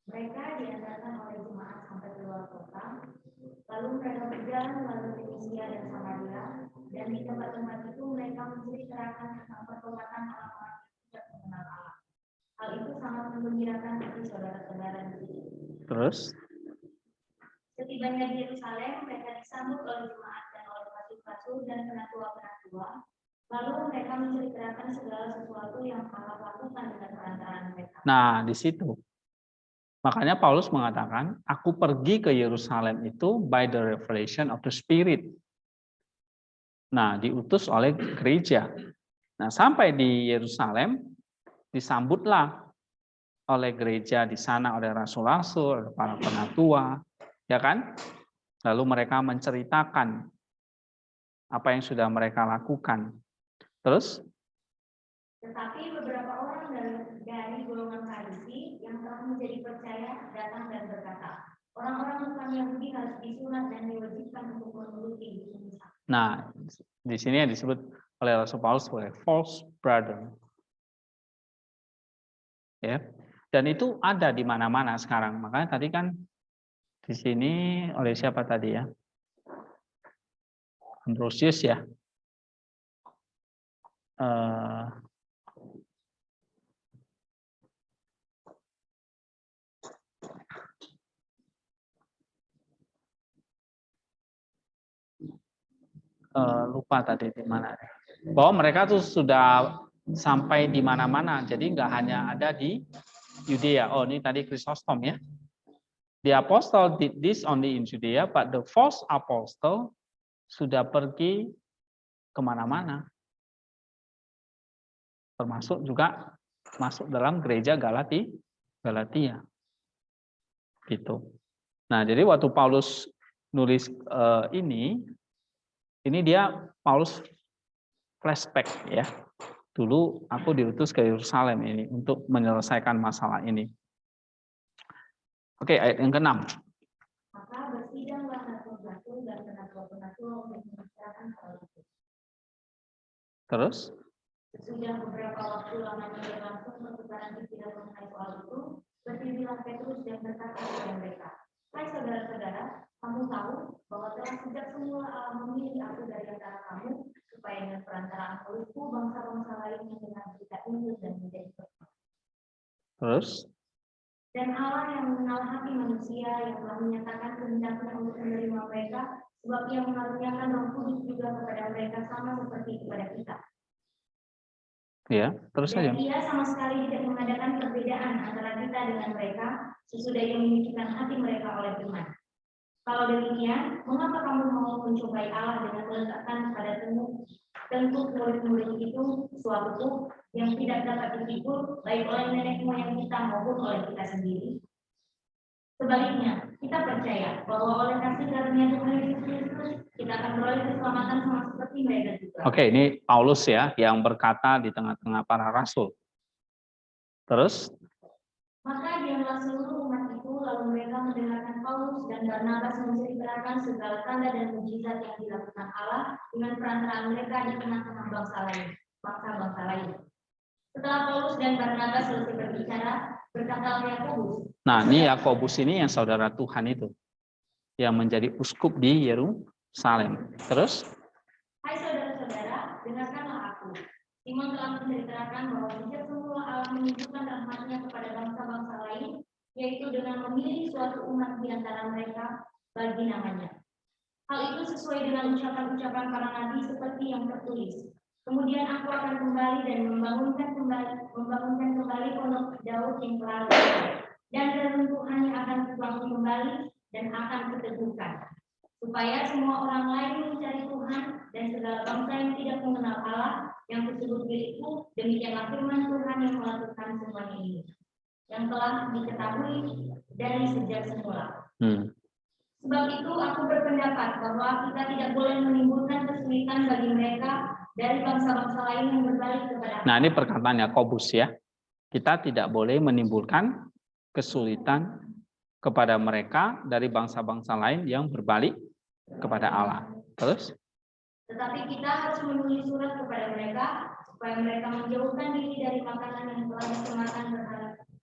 C: mereka diantarkan oleh jemaat sampai keluar kota, lalu mereka berjalan melalui Fenisia dan Samaria, dan di tempat-tempat itu mereka menceritakan tentang pertobatan orang-orang yang tidak mengenal Allah. Hal itu sangat menggembirakan hati saudara-saudara di sini.
A: Terus?
C: Setibanya di Yerusalem, mereka disambut oleh jemaat dan oleh rasul-rasul dan penatua-penatua. Lalu mereka menceritakan segala sesuatu yang Allah lakukan dengan perantaraan mereka.
A: Nah, di situ. Makanya Paulus mengatakan, aku pergi ke Yerusalem itu by the revelation of the Spirit. Nah, diutus oleh gereja. Nah, sampai di Yerusalem, disambutlah oleh gereja di sana, oleh rasul-rasul, oleh para penatua, ya kan? Lalu mereka menceritakan apa yang sudah mereka lakukan. Terus?
C: Tetapi beberapa orang dari golongan Farisi yang telah menjadi percaya datang dan berkata, orang-orang bukan Yahudi harus disunat dan diwajibkan untuk menuruti hukum Musa.
A: Nah, di sini yang disebut oleh Rasul Paulus sebagai false brethren. Ya. Dan itu ada di mana-mana sekarang. Makanya tadi kan di sini oleh siapa tadi ya? Ambrosius ya. Lupa tadi di mana. Bahwa mereka tuh sudah sampai di mana-mana. Jadi nggak hanya ada di Yudea. Oh, ini tadi Chrysostom ya. The apostle did this only in Judea, but the false apostle sudah pergi kemana-mana. Termasuk juga masuk dalam gereja Galatia. Gitu. Nah, jadi waktu Paulus nulis ini dia Paulus flashback ya. Dulu aku diutus ke Yerusalem ini untuk menyelesaikan masalah ini. Oke, ayat yang ke-6.
C: Maka bersidanglah rasul-rasul dan penatua-penatua untuk membicarakan hal itu.
A: Terus?
C: Sesudah beberapa waktu lamanya berlangsung pertukaran pikiran mengenai soal itu, berdirilah Petrus dan berkata kepada mereka, "Hai saudara-saudara, kamu tahu bahwa telah sejak semula Allah memilih aku dari antara kamu, supaya dengan perantaraan olehku bangsa-bangsa lain mendengar berita Injil dan menjadi percaya.
A: Terus?
C: Dan Allah yang mengenal hati manusia yang telah menyatakan kehendaknya untuk menerima mereka, sebab Ia mengaruniakan Roh Kudus juga kepada mereka sama seperti kepada kita.
A: Ya, terus saja.
C: Dan Ia sama sekali tidak mengadakan perbedaan antara kita dengan mereka, sesudah Ia menyucikan hati mereka oleh firman. Kalau demikian, mengapa kamu mau mencobai Allah dengan meletakkan pada tentu murid-murid itu suatu yang tidak dapat dipikul baik oleh nenek moyang kita maupun oleh kita sendiri? Sebaliknya, kita percaya bahwa oleh kasih karunia Tuhan Yesus Kristus kita akan beroleh keselamatan sama seperti mereka juga.
A: Oke, ini Paulus ya yang berkata di tengah-tengah para rasul. Terus?
C: Maka diamlah seluruh umat itu, lalu mereka mendengarkan Paulus dan Barnabas menceritakan segala tanda dan mujizat yang dilakukan Allah dengan perantaraan mereka di tengah-tengah bangsa-bangsa lain. Setelah Paulus dan Barnabas selesai berbicara, berkatalah Yakobus.
A: Nah, ini Yakobus ini yang saudara Tuhan itu, yang menjadi uskup di Yerusalem. Terus?
C: Hai saudara-saudara, dengarkanlah aku. Simon telah menceritakan bahwa sejak semula Allah menunjukkan rahmat-Nya kepada bangsa-bangsa lain, yaitu dengan memilih suatu umat di antara mereka bagi namanya. Hal itu sesuai dengan ucapan-ucapan para nabi seperti yang tertulis. Kemudian aku akan kembali dan membangunkan kembali pondok Daud yang telah runtuh, dan reruntuhannya akan kubangun kembali dan akan kuteguhkan, supaya semua orang lain mencari Tuhan dan segala bangsa yang tidak mengenal Allah yang disebut milikku, demikianlah firman Tuhan yang melakukan semuanya ini, yang telah diketahui dari sejak semula. Sebab itu aku berpendapat bahwa kita tidak boleh menimbulkan kesulitan bagi mereka dari bangsa-bangsa lain yang berbalik kepada Allah.
A: Nah, ini perkataan Yakobus ya. Kita tidak boleh menimbulkan kesulitan kepada mereka dari bangsa-bangsa lain yang berbalik kepada Allah. Terus?
C: Tetapi kita harus menulis surat kepada mereka supaya mereka menjauhkan diri dari makanan yang telah dicemarkan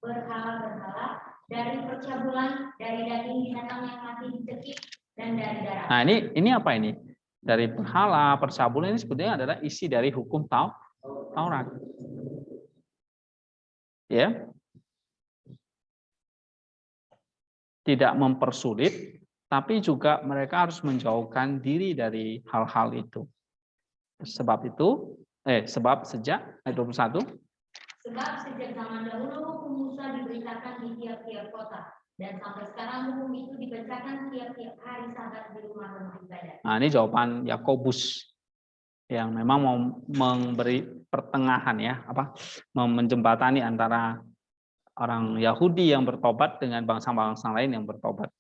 C: berhala-berhala, dari percabulan, dari daging binatang yang mati dicekik, dan dari darah.
A: Nah, ini apa ini? Dari berhala, percabulan ini sebetulnya adalah isi dari hukum Taurat. Ya. Tidak mempersulit, tapi juga mereka harus menjauhkan diri dari hal-hal itu. Sebab sejak ayat 21.
C: Sebab sejak zaman dahulu hukum Musa diberitakan di tiap-tiap kota, dan sampai sekarang hukum itu dibacakan tiap-tiap hari Sabat di rumah-rumah ibadat.
A: Nah, ini jawaban Yakobus yang memang mau memberi pertengahan ya, menjembatani antara orang Yahudi yang bertobat dengan bangsa-bangsa lain yang bertobat.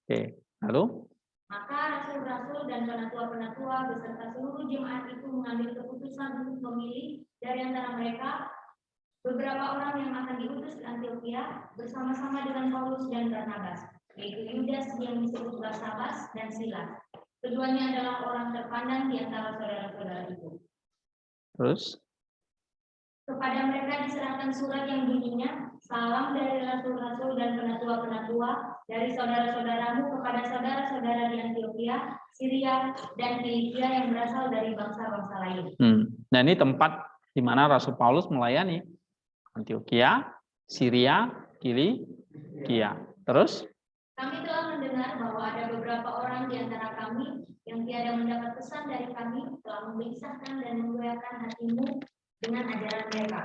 A: Oke, lalu?
C: Maka rasul-rasul dan penatua-penatua beserta seluruh jemaat itu mengambil keputusan untuk memilih dari antara mereka beberapa orang yang akan diutus ke Antioquia bersama-sama dengan Paulus dan Barnabas, yaitu Yudas yang disebut Barsabas dan Silas. Keduanya adalah orang terpandang di antara saudara-saudara itu.
A: Terus?
C: Kepada mereka diserahkan surat yang bunyinya, salam dari rasul-rasul dan penatua-penatua dari saudara-saudaramu kepada saudara-saudara di Antioquia, Syria, dan Kilikia yang berasal dari bangsa-bangsa lain.
A: Nah, ini tempat di mana Rasul Paulus melayani. Antioquia, Syria, Kilikia. Terus?
C: Kami telah mendengar bahwa ada beberapa orang di antara kami yang tiada mendapat pesan dari kami telah memisahkan dan menggoyahkan hatimu dengan ajaran mereka.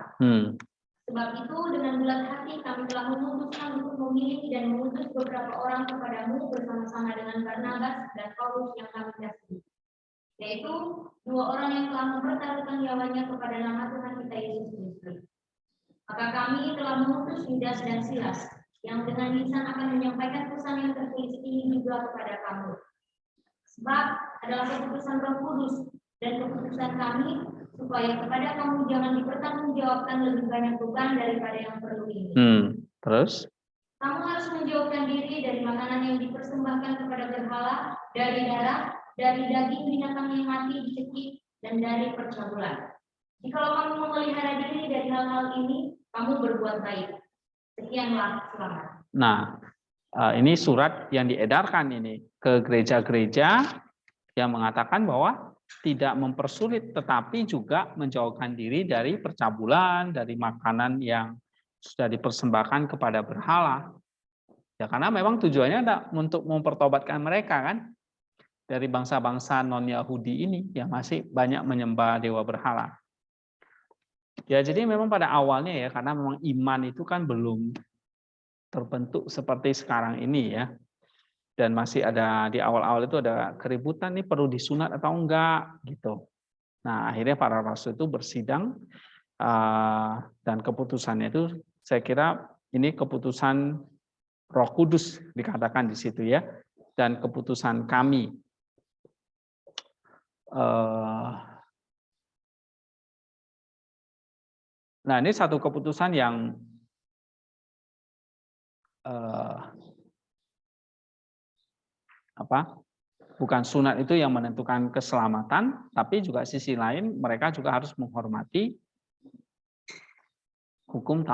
C: Sebab itu dengan bulat hati kami telah memutuskan untuk memilih dan mengutus beberapa orang kepadamu bersama-sama dengan Barnabas dan Paulus yang kami kasihi, yaitu 2 orang yang telah mempertaruhkan nyawanya kepada nama Tuhan kita Yesus Kristus. Maka kami telah mengutus Yudas dan Silas, yang dengan lisan akan menyampaikan pesan yang tertulis ini juga kepada kamu. Sebab adalah keputusan Roh Kudus dan keputusan kami, supaya kepada kamu jangan dipertanggungjawabkan lebih banyak beban daripada yang perlu ini.
A: Terus?
C: Kamu harus menjauhkan diri dari makanan yang dipersembahkan kepada berhala, dari darah, dari daging binatang yang mati dicekik, dan dari percabulan. Jikalau kamu memelihara diri dari hal-hal ini, kamu berbuat baik. Sekianlah, selamat.
A: Nah, ini surat yang diedarkan ini ke gereja-gereja yang mengatakan bahwa tidak mempersulit, tetapi juga menjauhkan diri dari percabulan, dari makanan yang sudah dipersembahkan kepada berhala. Ya, karena memang tujuannya ada untuk mempertobatkan mereka kan dari bangsa-bangsa non-Yahudi ini yang masih banyak menyembah dewa berhala. Ya, jadi memang pada awalnya ya, karena memang iman itu kan belum terbentuk seperti sekarang ini ya. Dan masih ada di awal-awal itu ada keributan nih perlu disunat atau enggak gitu. Nah, akhirnya para rasul itu bersidang dan keputusannya itu saya kira ini keputusan Roh Kudus dikatakan di situ ya, dan keputusan kami. Nah, ini satu keputusan yang bukan sunat itu yang menentukan keselamatan, tapi juga sisi lain mereka juga harus menghormati hukum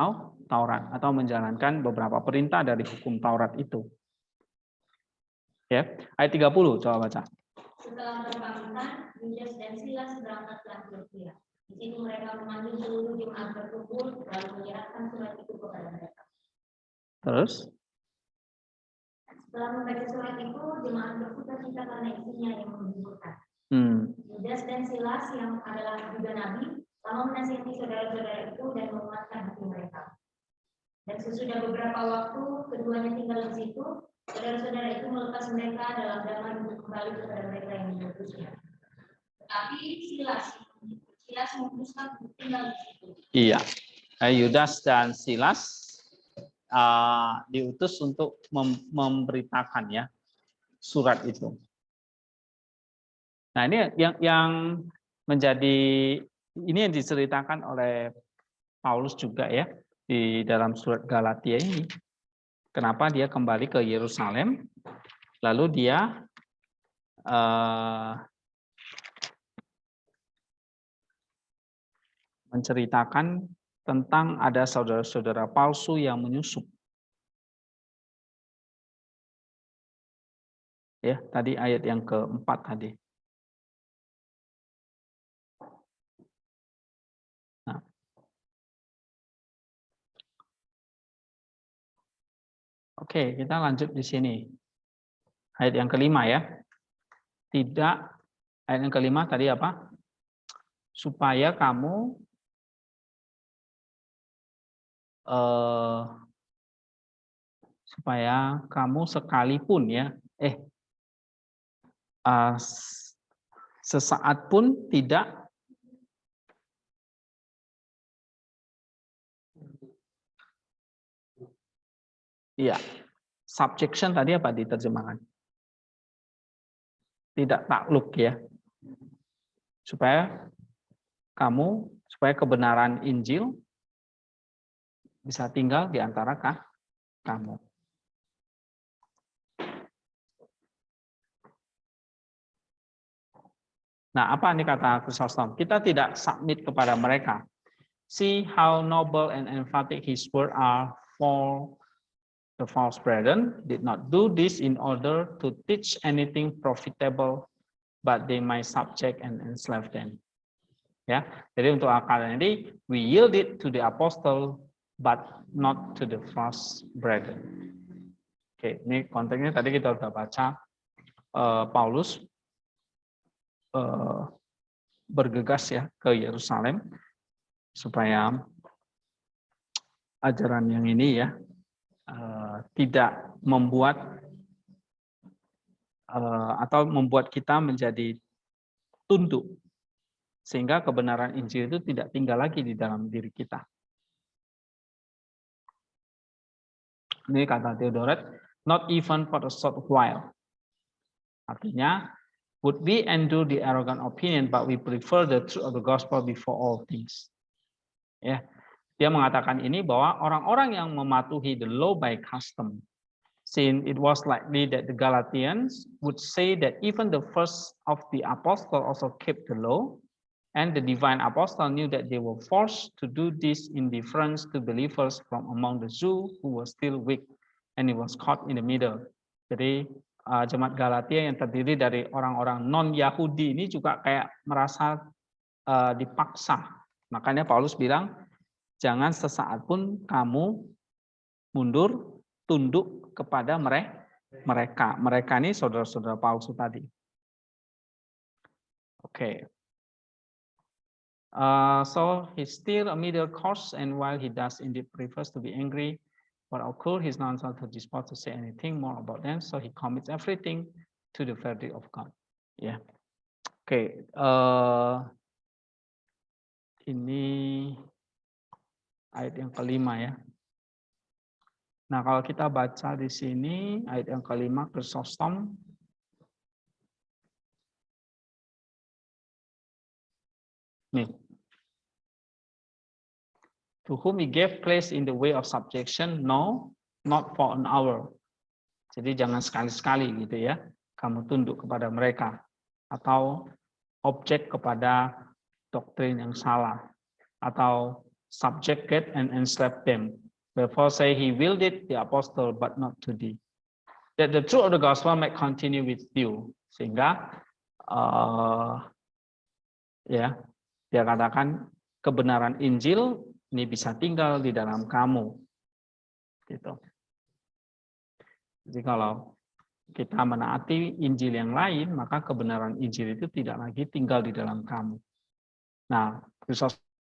A: Taurat atau menjalankan beberapa perintah dari hukum Taurat itu. Ya, ayat 30 coba baca.
C: Setelah berpamitan, Yudas dan Silas berangkat ke Antiokhia. Di situ mereka memanggil seluruh jemaat berkumpul lalu menyerahkan surat itu kepada mereka.
A: Terus?
C: Setelah membaca surat itu, jemaat bersuka-cita karena isinya yang menghiburkan. Yudas dan Silas yang adalah juga nabi, lama menasihati saudara-saudara itu dan menguatkan hati mereka. Dan sesudah beberapa waktu, keduanya tinggal di situ, saudara-saudara itu melepas mereka dalam damai untuk kembali kepada mereka yang mengutusnya. Tetapi Silas memutuskan untuk tinggal di situ. Iya,
A: Yudas dan Silas diutus untuk memberitakan ya surat itu. Nah, ini yang menjadi ini yang diceritakan oleh Paulus juga ya di dalam surat Galatia ini. Kenapa dia kembali ke Yerusalem, lalu dia menceritakan tentang ada saudara-saudara palsu yang menyusup. Ya, tadi ayat yang keempat tadi. Nah. Oke, kita lanjut di sini. Ayat yang kelima ya. Tidak, ayat yang kelima tadi apa? Supaya kamu sekalipun ya, sesaat pun tidak subjection tadi apa diterjemahkan? Tidak takluk ya. Supaya kebenaran Injil bisa tinggal di antara kamu. Nah, apa ini kata Chrysostom? Kita tidak submit kepada mereka. See how noble and emphatic his words are for the false brethren did not do this in order to teach anything profitable, but they might subject and enslave them. Ya, jadi untuk akal ini, we yield it to the apostle, but not to the false brethren. Oke, ini konteksnya tadi kita sudah baca. Paulus bergegas ya ke Yerusalem supaya ajaran yang ini ya tidak membuat atau membuat kita menjadi tunduk. Sehingga kebenaran Injil itu tidak tinggal lagi di dalam diri kita. Ini kata Theodoret, not even for a short while. Artinya, would we endure the arrogant opinion, but we prefer the truth of the gospel before all things. Ya, dia mengatakan ini bahwa orang-orang yang mematuhi the law by custom, since it was likely that the Galatians would say that even the first of the apostles also kept the law, and the divine apostle knew that they were forced to do this in deference to believers from among the Jews who were still weak, and it was caught in the middle. Jadi jemaat Galatia yang terdiri dari orang-orang non-Yahudi ini juga kayak merasa dipaksa. Makanya Paulus bilang, jangan sesaat pun kamu mundur, tunduk kepada mereka. Mereka ini saudara-saudara Paulus tadi. Oke. So he's still a middle course, and while he does indeed prefers to be angry, what occurred, he's not disposed to say anything more about them, so he commits everything to the verdict of God. Ya, oke. Ini ayat yang kelima ya. Nah, kalau kita baca di sini ayat yang kelima, Chrysostom. Nih. To whom he gave place in the way of subjection, no, not for an hour. Jadi jangan sekali-sekali gitu ya, kamu tunduk kepada mereka atau objek kepada doktrin yang salah atau subjected and enslaved them. Therefore say he willed it, the apostle, but not to thee. That the truth of the gospel might continue with you. Sehingga ya, dia katakan kebenaran Injil ini bisa tinggal di dalam kamu. Gitu. Jadi kalau kita menaati Injil yang lain, maka kebenaran Injil itu tidak lagi tinggal di dalam kamu. Nah, Kristus